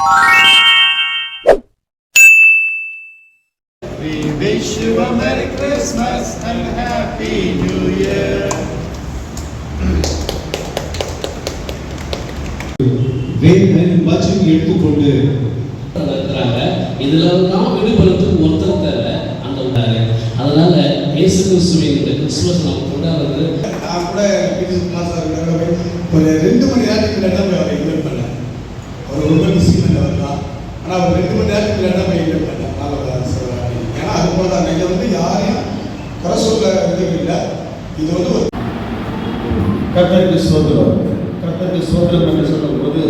We wish you a Merry Christmas and Happy New Year. Vedan வசனம் எடுத்துக்கொண்டு இருக்கிறாங்க. இதுல நாம் விடுபடுறதுக்கு ஒருத்தர் தேவை அந்த உண்டாரு. அதனால இயேசு கிறிஸ்துவின் இந்த கிறிஸ்துமஸ் நம்ம கொண்டாடுறது. நான் கூட ஒரு 2 மணி நேரத்துக்கு லேட்டாக போய் அவரை இன்வைட் பண்ணேன். அவர் ரொம்ப பிஸிமெண்ட் அவர் தான். ஆனால் அவர் 2 மணி நேரத்துக்கு லேட்டாக போய் இன்வைட் பண்ணேன். ஏன்னா அது போல தான் இதில் வந்து யாரையும் குறை சொல்ல இது இல்லை. இது வந்து ஒரு கர்த்தருக்கு ஸ்தோத்திரம். கர்த்தருக்கு ஸ்தோத்திரம் என்று சொல்லும்போது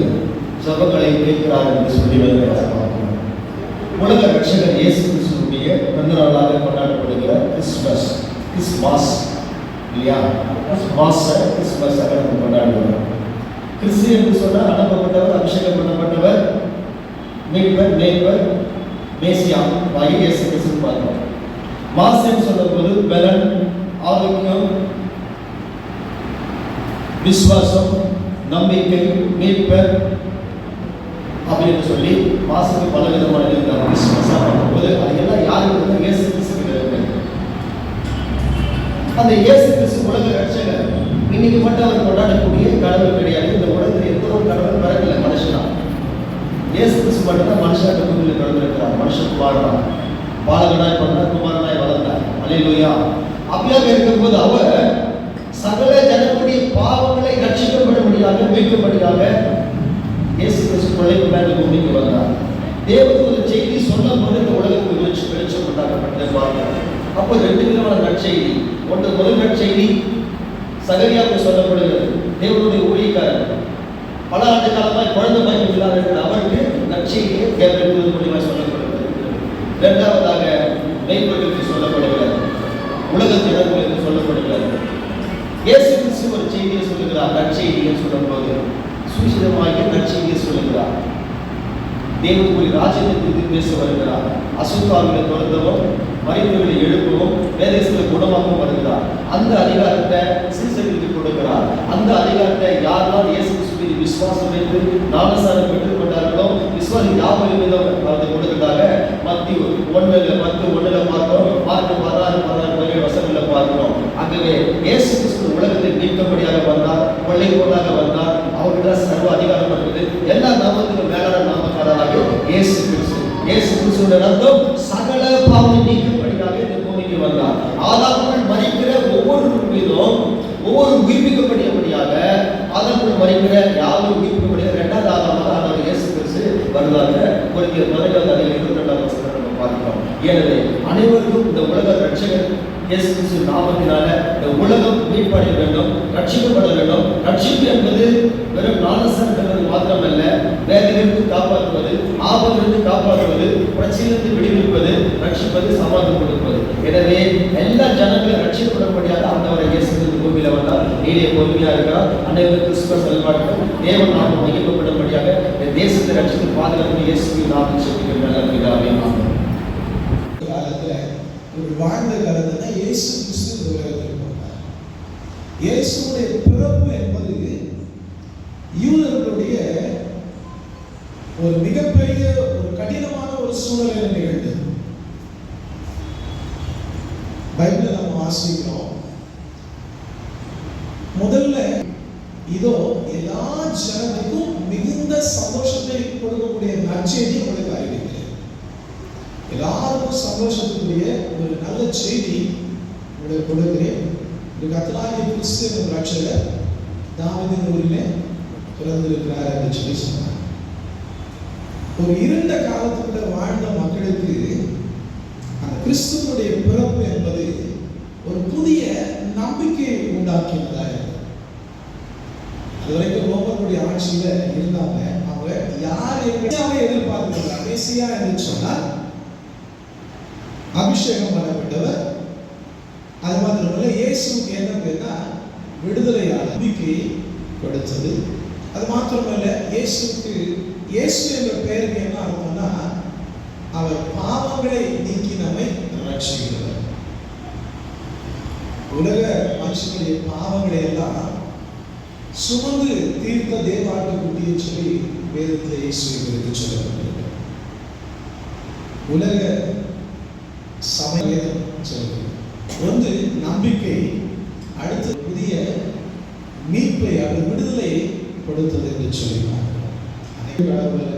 சபங்களை கேட்கிறார் என்று சொல்லி பார்க்கிறோம். உலக ரட்சகர் இயேசு கிறிஸ்துவுடைய பிறந்த நாளாக கொண்டாடப்படுகிற கிறிஸ்மஸ் இல்லையா? கிறிஸ்மஸாக நம்ம கொண்டாடுகிறோம். கிறிஸ்து என்று சொன்னால் அனுப்பப்பட்டவர், அபிஷேகம் பண்ணப்பட்டவர், மீட்பர், மேய்ப்பர், மேசியா இயேசு கிறிஸ்து பார்க்கிறோம். மாசம் சொல்லும்போது பலன், ஆரோக்கியம், விசுவாசம், நம்பிக்கை, மீட்பர் அப்படின்னு சொல்லி மாசத்துக்கு பல விதமான இருக்கிறார். கிறிஸ்துமஸா பார்க்கும்போது அது எல்லாம் யாருக்கு இயேசு கிறிஸ்து இருக்கு. அந்த இயேசு கிறிஸ்து உலக ரட்சகர். இன்னைக்கு மட்டும் அவர் கொண்டாடக்கூடிய கடவுள் கிடையாது. இந்த உலகத்தில் எந்த ஒரு கடவுள் பிறக்கல, மனுஷனா. இயேசு கிறிஸ்து மட்டும்தான் மனுஷாக பூமியில் பிறந்திருக்கிறார். மனுஷன் வாழ்றான், பாலகனாய் பிறந்தார், குமாரனாய் வளர்ந்தார். அல்லேலூயா. அப்படியாக இருக்கும்போது அவர் சகல ஜனங்களுடைய பாவங்களை ரட்சிக்கப்படும்படியாக, மீட்கும்படியாக இயேசு கிறிஸ்து கொள்ளைக்கு மேலே பூமிக்கு வந்தார். தேவதூதர் செய்தி சொல்லும் போது இந்த உலகத்துக்கு வெளிச்சம் உண்டாக்கப்பட்டதை பார்க்கிறோம். அப்போ 2 விதமான நற்செய்தி. ஒன்று முதல் நற்செய்தி சகரியாவுக்கு சொல்லப்படுகிறது. தேவனுடைய ஊழியக்காரர் பல ஆண்டு காலமாய் குழந்தை பாக்கியம் இல்லாத இருக்கிற அவருக்கு நற்செய்தியை கேபிரியல் தூதன் மூலமாக சொல்லப்படுகிறது. இரண்டாவதாக மெய்ப்பொருளுக்கு சொல்லப்படுகிறது, உலக ஜனங்களுக்கு சொல்லப்படுகிறது. இயேசு கிறிஸ்து ஒரு செய்தியை சொல்லுகிறார். நற்செய்தியை சொல்லும்போது சுவிசேஷமாகிய நற்செய்தியை சொல்லுகிறார். தேவனுடைய ராஜ்யத்தை குறித்து பேச வருகிறார். அசுத்தாவிகளை துரத்தவும், மரித்தவர்களை எழுப்பவும், வேதேசங்களை குணமாகவும் வருகிறார். அந்த அதிகாரத்தை சீசர்களுக்கு கொடுக்கிறார். அந்த அதிகாரத்தை யாரெல்லாம் இயேசு கிறிஸ்துவின் விசுவாசம் வைத்து ஞானஸ்நானம் பெற்றுக் கொண்டார்களோ, விசுவாசி யாவரும் அதை கொடுக்கிறதாக மத்தேயு 10:1 பார்க்கிறோம். மார்க் 16 வசனங்களில் பார்க்கிறோம். ஆகவே இயேசு கிறிஸ்து உலகத்தை மீட்கும்படியாக வந்தார், கொள்ளை பொருளாக வந்தார். அவர்கிட்ட சர்வ அதிகாரம் இருக்குது. எல்லா நாமத்துக்கும் மேலான நாமக்காரராக இயேசு கிறிஸ்து. இயேசு கிறிஸ்துவின் ரத்தம் சகல பாவத்தை நீக்கும்படியாக இந்த பூமிக்கு வந்தார். ஆதாமுக்குள் மரிக்கிற ஒவ்வொரு மீதும் ஒவ்வொரு உயிர்ப்பிக்கப்படியாக, ஆதாமுக்குள் மரிக்கிற யாரும் உயிர்ப்பிக்கப்படியாக 2வது ஆதாமாக ஆனவர் இயேசு கிறிஸ்து வருவாங்க. கொரிந்தியர் 12:22 நம்ம பார்க்கிறோம். எனவே அனைவருக்கும் இந்த உலக ரட்சகர் இயேசு கிறிஸ்து நாமத்தினால இந்த உலகம் மீட்படைய வேண்டும், ரட்சிக்கப்பட வேண்டும். ரட்சிப்பு என்பது வெறும் ஞானஸ்நானம் மாத்திரமல்ல, வேதனையிலிருந்து காப்பாற்றுவது, ஆபத்திலிருந்து காப்பாற்றுவது, பிரச்சனையிலிருந்து விடுவிப்பது, ரட்சிப்பது, சமாதானம் கொடுப்பது. எனவே எல்லா ஜனங்களும் ரட்சிக்கப்படும்படியாக ஆண்டவர் இயேசு கிறிஸ்து பூமியில வந்தார். நீடிய பொறுமையா இருக்கிறார். அனைவரும் கிறிஸ்துமஸ் செல்வாட்டும் தேவன் நாமம் மகிமைப்படும்படியாக இந்த தேசத்தை ரட்சித்து பாதுகாப்பு இயேசுவின் நாமத்தில் செபிக்கிறோம். நல்ல பிதாவே, ஆமென். வாழ்ந்த காலத்துல தான் இயேசு கிறிஸ்து இந்த உலகத்தில் பிறந்தார். இயேசுடைய பிறப்பு என்பது யூதர்களுடைய ஒரு மிகப்பெரிய ஒரு கடினமான ஒரு சூழலில் நிகழ்ந்தது. பைபிளை நம்ம வாசிக்கிறோம். முதல்ல இதோ எல்லா ஜனங்களுக்கும் மிகுந்த சந்தோஷத்தை கொடுக்கக்கூடிய நற்செய்தி உங்களுக்கு அறிவிக்கிறேன். எல்லாருக்கும் சந்தோஷத்துக்குரிய ஒரு நல்ல செய்தி உங்களுக்கு கொடுக்கிறேன். கர்த்தராகிய கிறிஸ்து என்ற ரட்சகர் தாவீதின் ஊரிலே பிறந்திருக்கிறார் என்று சொல்லி சொன்னார். ஒரு இருண்ட காலத்துக்குள்ள வாழ்ந்த மக்களுக்கு அந்த கிறிஸ்துவனுடைய பிறப்பு என்பது ஒரு புதிய நம்பிக்கையை உண்டாக்கியதாக இருந்தது. அது வரைக்கும் ரோமர்களுடைய ஆட்சியில இருந்தாங்க. அவங்க யார் எதிர்பார்க்கிறாங்க? மேசியா என்று சொன்னால் அபிஷேகம் பண்ணப்பட்டவர். அது மாத்திரமல்ல, இயேசுக்கு என்ன பேர்னா விடுதலையான நம்பிக்கையை கொடுத்தது. அது மாத்திரமல்ல, இயேசுக்கு இயேசு என்ற பெயருக்கு என்ன அர்த்தம்னா அவர் பாவங்களை நீக்கி நம்மை ரட்சிக்கிறவர். உலக மனுஷனுடைய பாவங்களை எல்லாம் சுமந்து தீர்த்த தேவாட்டுக்குட்டியை சொல்லி வேதத்தில் இயேசுவை குறித்து சொல்லப்பட்டிருக்கிறது. உலக சமயம் சொல்லுகிறது. ஒன்று நம்பிக்கை, அடுத்து புதிய மீட்பை அல்லது விடுதலை கொடுத்தது என்று சொல்லினார்.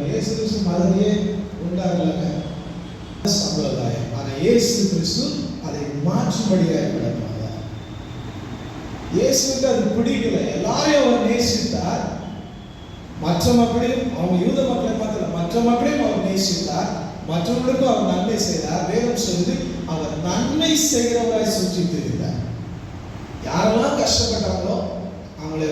இயேசு கிறிஸ்து மதத்தையே உண்டாகலங்க சம்பிரதாயம். ஆனால் இயேசு கிறிஸ்து அதை மாற்றும்படியாக நடந்தார். இயேசுக்கு அது பிடிக்கல. எல்லாரையும் அவர் நேசித்தார். மற்ற மக்களையும், அவங்க யூத மக்களை மாத்திரம் மற்ற மக்களையும் அவர் நேசித்தார். மற்றவர்களுக்கும் அவர் நன்மை செய்தார். வேதம் சொல்லுது அவர் நன்மை செய்கிறவராய் சுற்றி தெரிந்தார். யாரெல்லாம் கஷ்டப்பட்டாங்களோ அவங்களே